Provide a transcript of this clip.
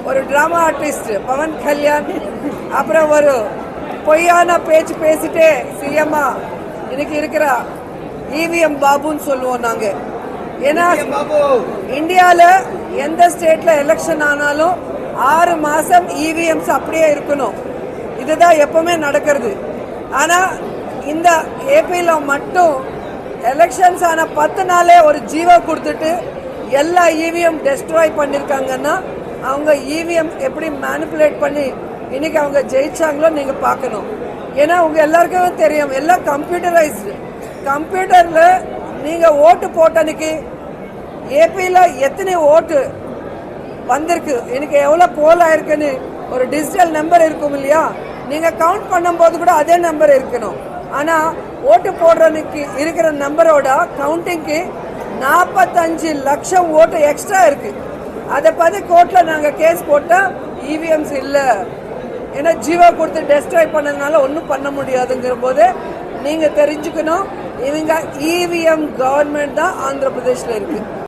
ஒரு drama artist Pawan Kalyan, அப்புறம் ஒரு பொய்யான பேச்சு பேசிட்டே சிஎம்மா இன்னைக்கு இருக்கிற இவிஎம் பாபுன்னு சொல்லுவோம் நாங்கள். ஏன்னா இந்தியாவில் எந்த ஸ்டேட்ல எலெக்ஷன் ஆனாலும் 6 மாதம் இவிஎம்ஸ் அப்படியே இருக்கணும். இதுதான் எப்பவுமே நடக்கிறது. ஆனால் இந்த ஏபியில் மட்டும் எலெக்ஷன்ஸ் ஆன 10 நாளே ஒரு ஜீவோ கொடுத்துட்டு எல்லா இவிஎம் டெஸ்ட்ராய் பண்ணியிருக்காங்கன்னா அவங்க இவிஎம் எப்படி மேனிப்புலேட் பண்ணி இன்னைக்கு அவங்க ஜெயிச்சாங்களோ நீங்கள் பார்க்கணும். ஏன்னா உங்கள் எல்லாருக்குமே தெரியும், எல்லாம் கம்ப்யூட்டரைஸ்டு. கம்ப்யூட்டரில் நீங்கள் ஓட்டு போட்ட அன்னைக்கு ஏபியில் எத்தனை ஓட்டு வந்திருக்கு, எனக்கு எவ்வளோ போல் ஆயிருக்குன்னு ஒரு டிஜிட்டல் நம்பர் இருக்கும் இல்லையா? நீங்கள் கவுண்ட் பண்ணும்போது கூட அதே நம்பர் இருக்கணும். ஆனால் ஓட்டு போடுறதுக்கு இருக்கிற நம்பரோட கவுண்டிங்க்கு 45 லட்சம் ஓட்டு எக்ஸ்ட்ரா இருக்கு. அதை பார்த்து கோர்ட்டில் நாங்கள் கேஸ் போட்டால் இவிஎம்ஸ் இல்லை, ஏன்னா ஜீவோ கொடுத்து டெஸ்ட்ராய் பண்ணதுனால ஒன்றும் பண்ண முடியாதுங்கிற போது நீங்கள் தெரிஞ்சுக்கணும், இவங்க இவிஎம் கவர்மெண்ட் தான் ஆந்திர பிரதேஷில் இருக்குது.